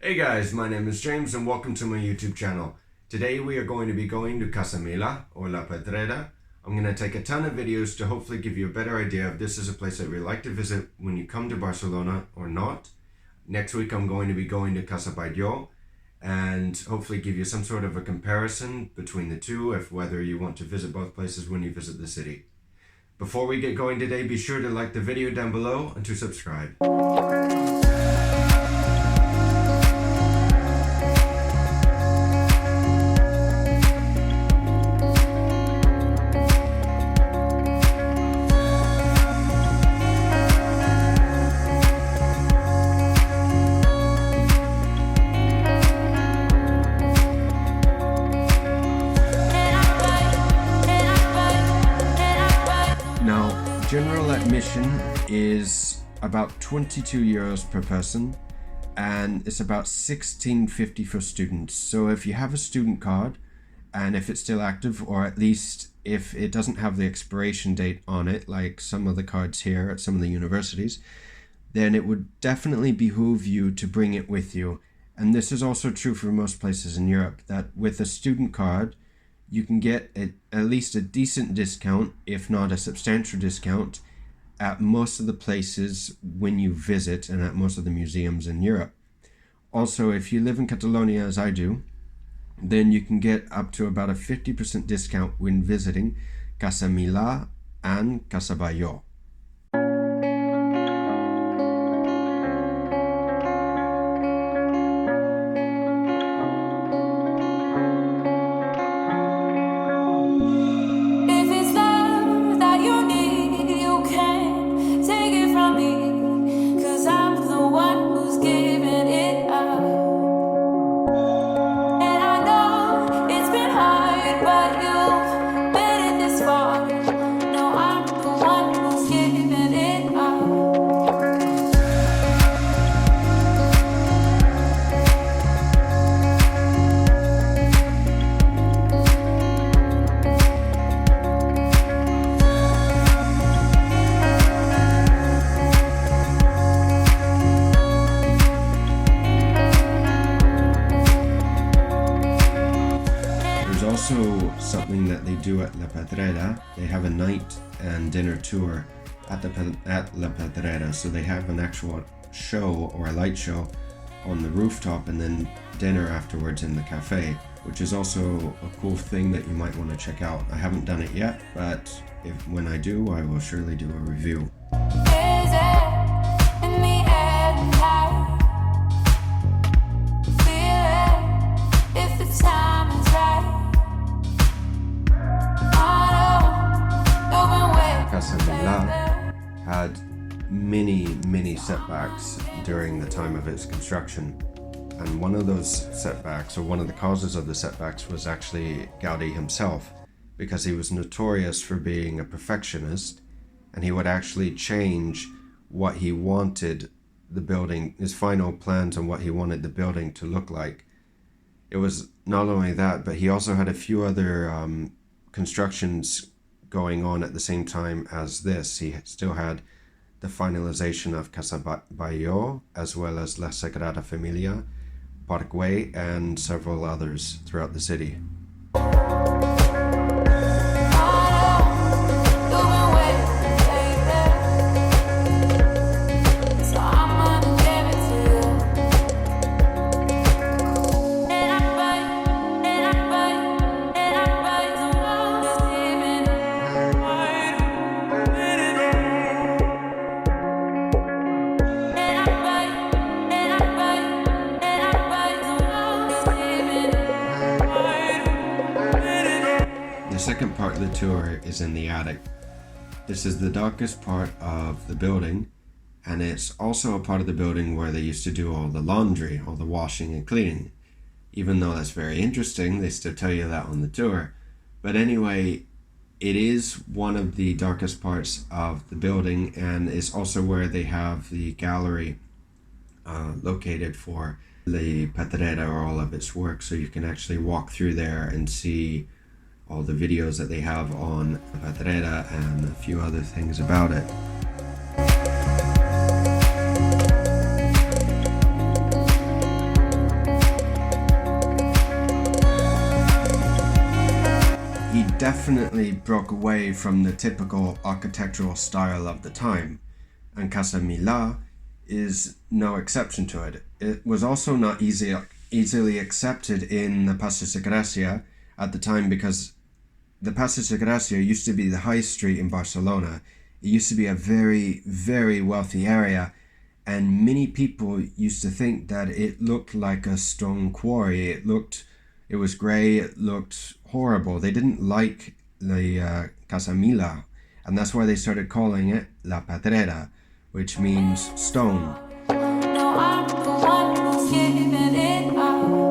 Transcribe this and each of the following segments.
Hey guys, my name is James and welcome to my YouTube channel. Today we are going to be going to Casa Mila or La Pedrera. I'm going to take a ton of videos to hopefully give you a better idea if this is a place that we'd like to visit when you come to Barcelona or not. Next week I'm going to be going to Casa Batllo and hopefully give you some sort of a comparison between the two, if whether you want to visit both places when you visit the city. Before we get going today, be sure to like the video down below and to subscribe. General admission is about 22 euros per person and it's about 16.50 for students. So if you have a student card and if it's still active, or at least if it doesn't have the expiration date on it like some of the cards here at some of the universities, then it would definitely behoove you to bring it with you. And this is also true for most places in Europe, that with a student card you can get at least a decent discount, if not a substantial discount, at most of the places when you visit and at most of the museums in Europe. Also, if you live in Catalonia as I do, then you can get up to about a 50% discount when visiting Casa Mila and Casa Batllo. Also, something that they do at La Pedrera, they have a night and dinner tour at La Pedrera. So they have an actual show or a light show on the rooftop and then dinner afterwards in the cafe, which is also a cool thing that you might want to check out. I haven't done it yet, but when I do, I will surely do a review. Casa Mila had many setbacks during the time of its construction, and one of those setbacks, or one of the causes of the setbacks, was actually Gaudi himself, because he was notorious for being a perfectionist, and he would actually change what he wanted the building, his final plans on what he wanted the building to look like. It was not only that, but he also had a few other constructions going on at the same time as this. He still had the finalization of Casa Batllo, as well as La Sagrada Familia, Parkway, and several others throughout the city. The second part of the tour is in the attic. This is the darkest part of the building, and it's also a part of the building where they used to do all the laundry, all the washing and cleaning. Even though that's very interesting, they still tell you that on the tour. But anyway, it is one of the darkest parts of the building, and it's also where they have the gallery located for the Pedrera, or all of its work, so you can actually walk through there and see all the videos that they have on Pedrera and a few other things about it. definitely broke away from the typical architectural style of the time, and Casa Mila is no exception to it. It was also not easily accepted in the Passeig de Gràcia at the time, because the Passeig de Gràcia used to be the high street in Barcelona. It used to be a very, very wealthy area, and many people used to think that it looked like a stone quarry. It was grey, it looked horrible. They didn't like the Casa Mila, and that's why they started calling it La Pedrera, which means stone. No, I'm the one who's giving it up.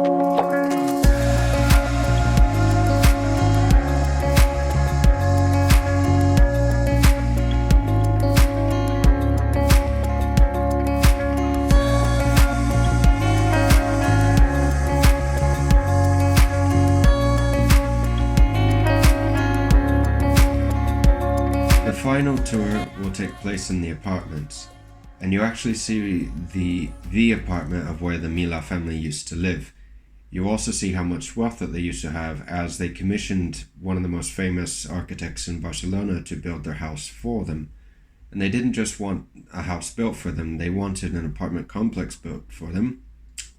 The final tour will take place in the apartments, and you actually see the apartment of where the Mila family used to live. You also see how much wealth that they used to have, as they commissioned one of the most famous architects in Barcelona to build their house for them. And they didn't just want a house built for them, they wanted an apartment complex built for them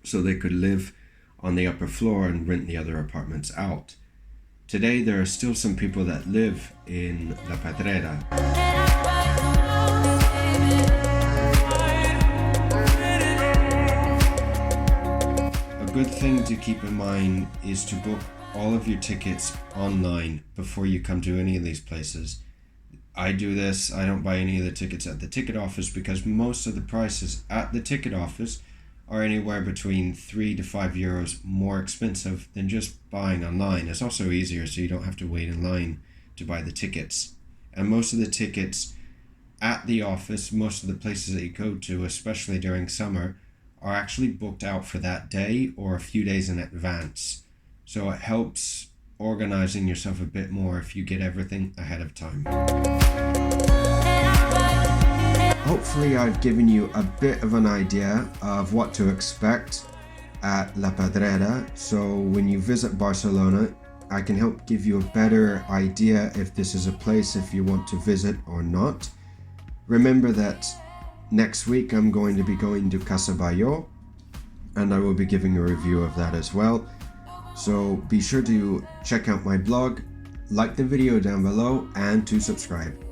so they could live on the upper floor and rent the other apartments out. Today there are still some people that live in La Pedrera. A good thing to keep in mind is to book all of your tickets online before you come to any of these places. I do this, I don't buy any of the tickets at the ticket office, because most of the prices at the ticket office are anywhere between 3 to 5 euros more expensive than just buying online. It's also easier, so you don't have to wait in line to buy the tickets. And most of the tickets at the office, most of the places that you go to, especially during summer, are actually booked out for that day or a few days in advance. So it helps organizing yourself a bit more if you get everything ahead of time. Hopefully I've given you a bit of an idea of what to expect at La Pedrera, so when you visit Barcelona, I can help give you a better idea if this is a place if you want to visit or not. Remember that next week I'm going to be going to Casa Batllo, and I will be giving a review of that as well. So be sure to check out my blog, like the video down below, and to subscribe.